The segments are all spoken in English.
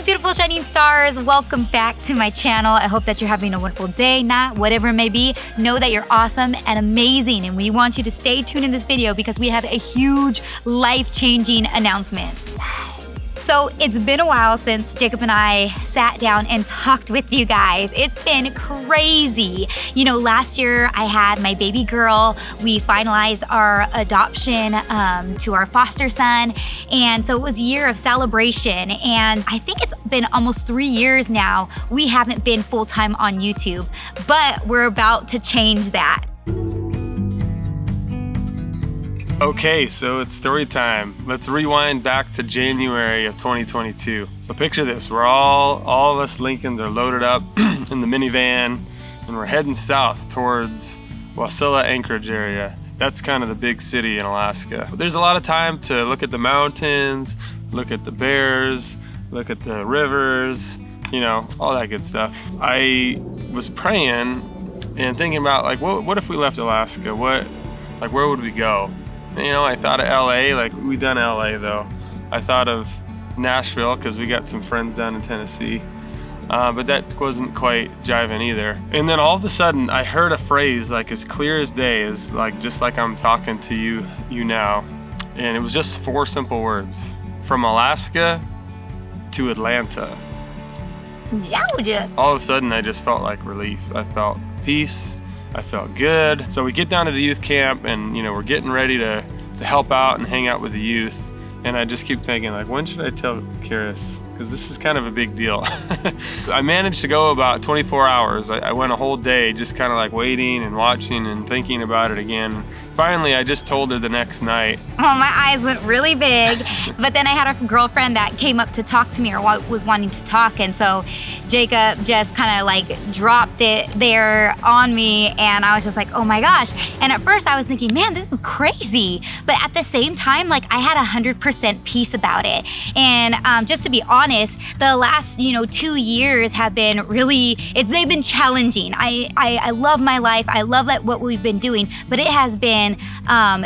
beautiful shining stars, welcome back to my channel. I hope that you're having a wonderful day, night, whatever it may be. Know that you're awesome and amazing, and we want you to stay tuned in this video because we have a huge life-changing announcement. So it's been a while since Jacob and I sat down and talked with you guys. It's been crazy. You know, last year I had my baby girl. We finalized our adoption to our foster son. And so it was a year of celebration. And I think it's been almost 3 years now. We haven't been full-time on YouTube, but we're about to change that. Okay, so it's story time. Let's rewind back to January of 2022. So picture this, all of us Lincolns are loaded up in the minivan and we're heading south towards Wasilla, Anchorage area. That's kind of the big city in Alaska. But there's a lot of time to look at the mountains, look at the bears, look at the rivers, you know, all that good stuff. I was praying and thinking about like, what if we left Alaska? Where would we go? You know, I thought of LA, like we done LA though. I thought of Nashville because we got some friends down in Tennessee, but that wasn't quite jiving either. And then all of a sudden I heard a phrase like as clear as day, is like just like I'm talking to you now. And it was just 4 simple words: from Alaska to Atlanta. Georgia. All of a sudden I just felt like relief. I felt peace. I felt good. So we get down to the youth camp and, you know, we're getting ready to help out and hang out with the youth. And I just keep thinking like, when should I tell Charis? Because this is kind of a big deal. I managed to go about 24 hours. I went a whole day just kind of like waiting and watching and thinking about it again. Finally, I just told her the next night. Oh, my eyes went really big. But then I had a girlfriend that came up to talk to me or was wanting to talk. And so Jacob just kind of like dropped it there on me. And I was just like, oh my gosh. And at first I was thinking, man, this is crazy. But at the same time, like I had 100% peace about it. And just to be honest, the last, 2 years have been really, they've been challenging. I love my life. I love what we've been doing, but it has been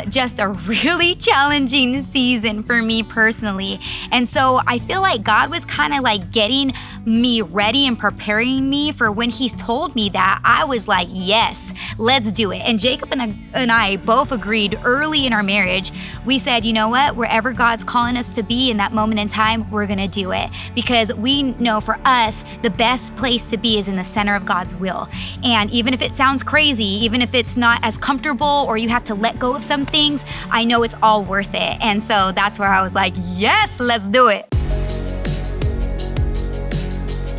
just a really challenging season for me personally. And so I feel like God was kind of like getting me ready and preparing me for when He told me that. I was like, yes, let's do it. And Jacob and I both agreed early in our marriage. We said, you know what, wherever God's calling us to be in that moment in time, we're gonna do it. Because we know for us, the best place to be is in the center of God's will. And even if it sounds crazy, even if it's not as comfortable or you have to let go of some things, I know it's all worth it. And so that's where I was like, yes, let's do it.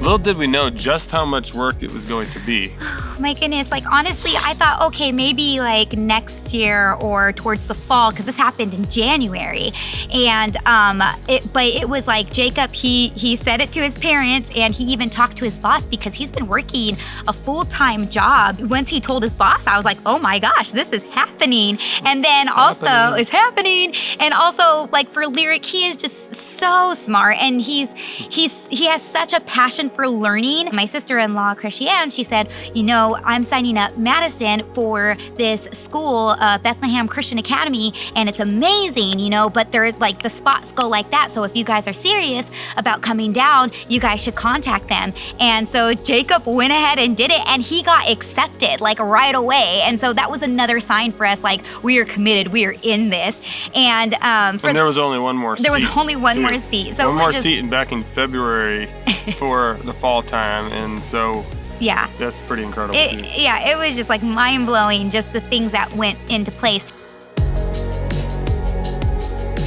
Little did we know just how much work it was going to be. My goodness, like honestly, I thought, okay, maybe like next year or towards the fall, because this happened in January. And but it was like Jacob, he said it to his parents and he even talked to his boss because he's been working a full-time job. Once he told his boss, I was like, oh my gosh, this is happening. And then it's happening. And also like for Lyric, he is just so smart and he has such a passion for learning. My sister-in-law, Christiane, she said, I'm signing up Madison for this school, Bethlehem Christian Academy, and it's amazing, but there's like the spots go like that. So if you guys are serious about coming down, you guys should contact them. And so Jacob went ahead and did it and he got accepted like right away. And so that was another sign for us, like we are committed, we are in this. And there was only one more seat. There was only one more seat. So one more seat and back in February for the fall time. And so yeah, that's pretty incredible. It was just like mind-blowing, just the things that went into place.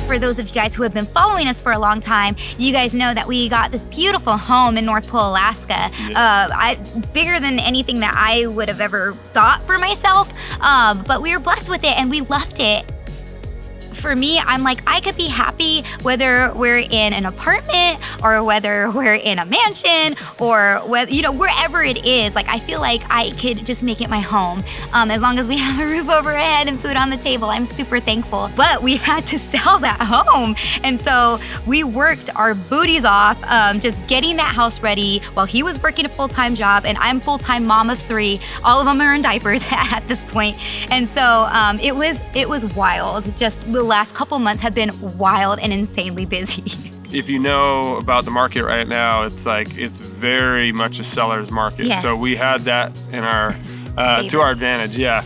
For those of you guys who have been following us for a long time, you guys know that we got this beautiful home in North Pole, Alaska. Yeah. Bigger than anything that I would have ever thought for myself, but we were blessed with it and we loved it. For me, I'm like, I could be happy whether we're in an apartment or whether we're in a mansion or whether, wherever it is. Like, I feel like I could just make it my home. As long as we have a roof over our head and food on the table, I'm super thankful. But we had to sell that home. And so we worked our booties off, just getting that house ready while he was working a full-time job and I'm full-time mom of 3. All of them are in diapers at this point. And so it was wild. Just the last couple months have been wild and insanely busy. if you know about the market right now, it's very much a seller's market. Yes. So we had that in our to our advantage, yeah.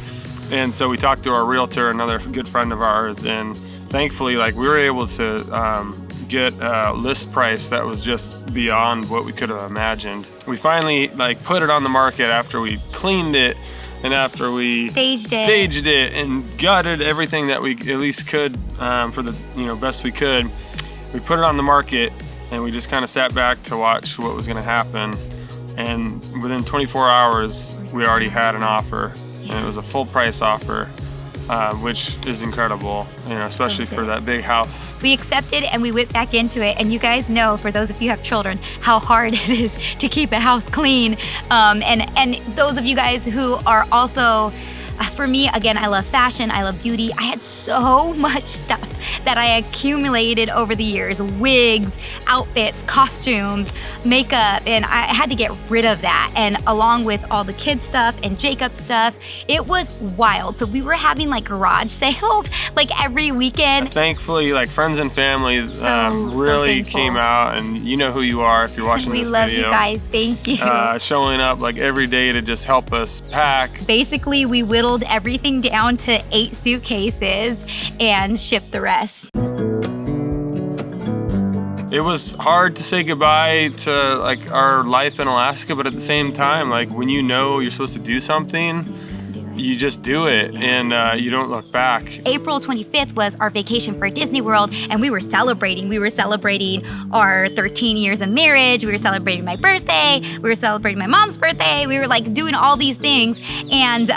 And so we talked to our realtor, another good friend of ours, and thankfully, like, we were able to get a list price that was just beyond what we could have imagined. We finally like put it on the market after we cleaned it and after we staged it and gutted everything that we at least could for the best we could. We put it on the market and we just kind of sat back to watch what was going to happen. And within 24 hours, we already had an offer, and it was a full price offer. Which is incredible, especially for that big house. We accepted and we went back into it, and you guys know, for those of you who have children, how hard it is to keep a house clean. And those of you guys who are also, for me, again, I love fashion, I love beauty. I had so much stuff that I accumulated over the years: wigs, outfits, costumes, makeup, and I had to get rid of that. And along with all the kids stuff and Jacob stuff, it was wild. So we were having like garage sales like every weekend. Thankfully, like, friends and family really came out, and you know who you are if you're watching this video. We love you guys, thank you. Showing up like every day to just help us pack. Basically, we whittled everything down to 8 suitcases and shipped the rest. It was hard to say goodbye to like our life in Alaska, but at the same time, like, when you know you're supposed to do something, you just do it, and you don't look back. April 25th was our vacation for Disney World, and we were celebrating. We were celebrating our 13 years of marriage. We were celebrating my birthday. We were celebrating my mom's birthday. We were like doing all these things, and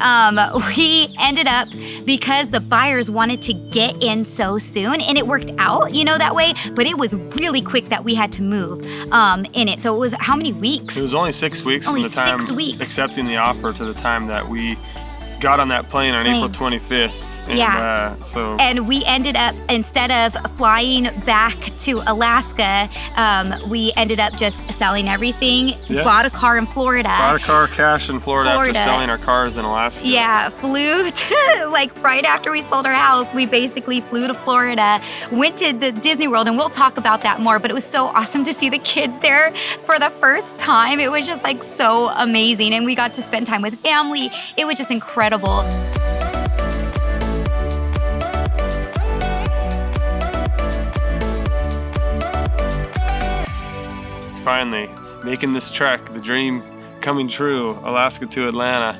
we ended up, because the buyers wanted to get in so soon, and it worked out, that way, but it was really quick that we had to move in it. So it was how many weeks? It was only 6 weeks from the time accepting the offer to the time that we got on that plane on April 25th. And, and we ended up, instead of flying back to Alaska, we ended up just selling everything. Bought a car in Florida. Bought a car cash in Florida after selling our cars in Alaska. Yeah, flew to, like, right after we sold our house, we basically flew to Florida, went to the Disney World, and we'll talk about that more, but it was so awesome to see the kids there for the first time. It was just like so amazing, and we got to spend time with family. It was just incredible. Finally making this trek, the dream coming true, Alaska to Atlanta.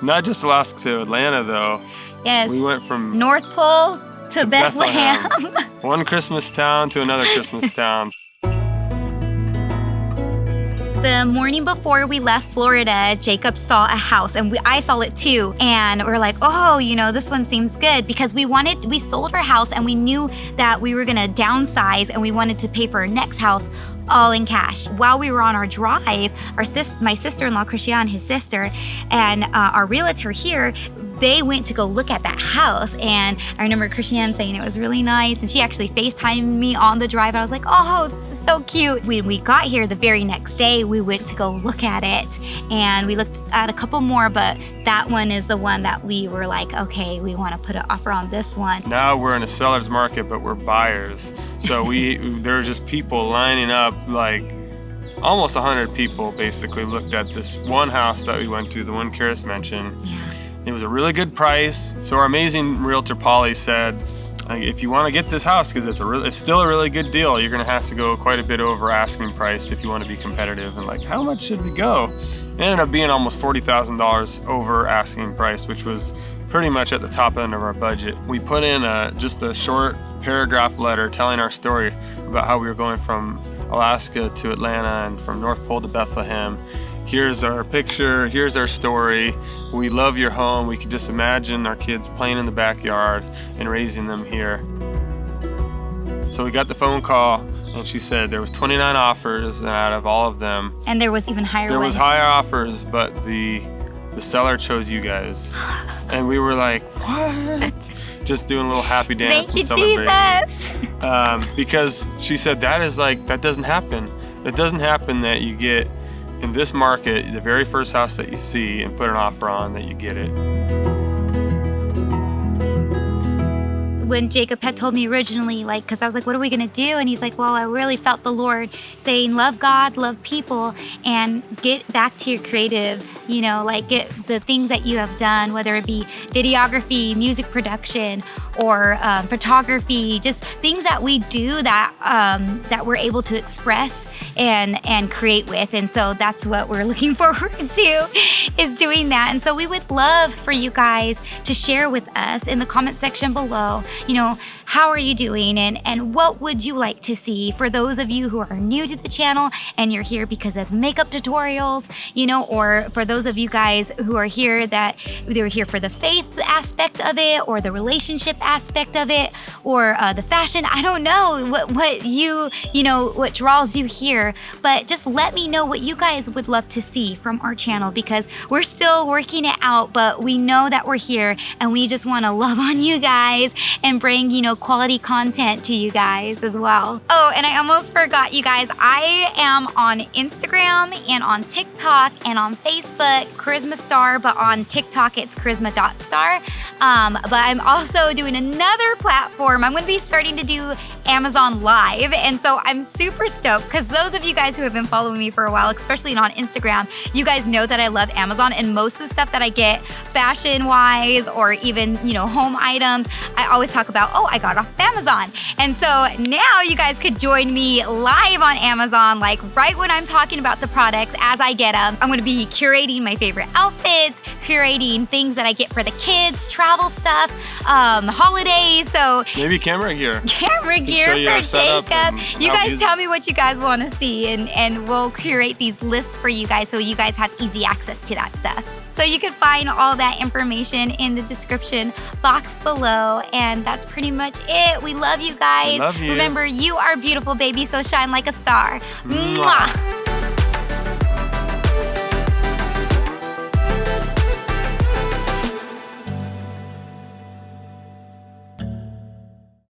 Not just Alaska to Atlanta though. Yes. We went from North Pole to Bethlehem. One Christmas town to another Christmas town. The morning before we left Florida, Jacob saw a house, and I saw it too. And we're like, oh, this one seems good, because we sold our house, and we knew that we were gonna downsize, and we wanted to pay for our next house all in cash. While we were on our drive, my sister-in-law, Christiane, his sister, and our realtor here, they went to go look at that house, and I remember Christiane saying it was really nice, and she actually FaceTimed me on the drive. I was like, oh, this is so cute. When we got here the very next day, we went to go look at it, and we looked at a couple more, but that one is the one that we were like, okay, we want to put an offer on this one. Now we're in a seller's market, but we're buyers. So there are just people lining up, like almost 100 people basically looked at this one house that we went to, the one Charis mentioned. Yeah. It was a really good price. So our amazing realtor Polly said, if you want to get this house, because it's still a really good deal, you're going to have to go quite a bit over asking price if you want to be competitive. And like, how much should we go? It ended up being almost $40,000 over asking price, which was pretty much at the top end of our budget. We put in just a short paragraph letter telling our story about how we were going from Alaska to Atlanta and from North Pole to Bethlehem. Here's our picture, here's our story. We love your home. We could just imagine our kids playing in the backyard and raising them here. So we got the phone call, and she said there was 29 offers, and out of all of them, and there was even higher ones. There was higher offers, but the seller chose you guys. And we were like, what? Just doing a little happy dance and celebrating. Thank you, Jesus. Because she said that doesn't happen. It doesn't happen that you get in this market the very first house that you see and put an offer on, that you get it. when Jacob had told me originally, like, because I was like, what are we going to do? And he's like, well, I really felt the Lord saying, love God, love people, and get back to your creative, like get the things that you have done, whether it be videography, music production, or photography, just things that we do that we're able to express and create with. And so that's what we're looking forward to, is doing that. And so we would love for you guys to share with us in the comment section below, how are you doing, and what would you like to see for those of you who are new to the channel and you're here because of makeup tutorials, or for those of you guys who are here that they were here for the faith aspect of it, or the relationship aspect of it, or the fashion. I don't know what what draws you here, but just let me know what you guys would love to see from our channel, because we're still working it out, but we know that we're here and we just want to love on you guys and bring, quality content to you guys as well. Oh, and I almost forgot, you guys, I am on Instagram and on TikTok and on Facebook, Charisma Star, but on TikTok it's charisma.star. But I'm also doing another platform. I'm going to be starting to do Amazon Live, and so I'm super stoked, because those of you guys who have been following me for a while, especially on Instagram, you guys know that I love Amazon, and most of the stuff that I get fashion-wise or even, home items, I always talk about, oh, I got off Amazon. And so now you guys could join me live on Amazon, like right when I'm talking about the products as I get them. I'm going to be curating my favorite outfits, curating things that I get for the kids, travel stuff, holidays. So maybe camera gear. Camera gear for Jacob. You guys tell me what you guys want to see, and we'll curate these lists for you guys so you guys have easy access to that stuff. So you can find all that information in the description box below, and that's pretty much it. We love you guys. We love you. Remember, you are beautiful, baby, so shine like a star. Mwah.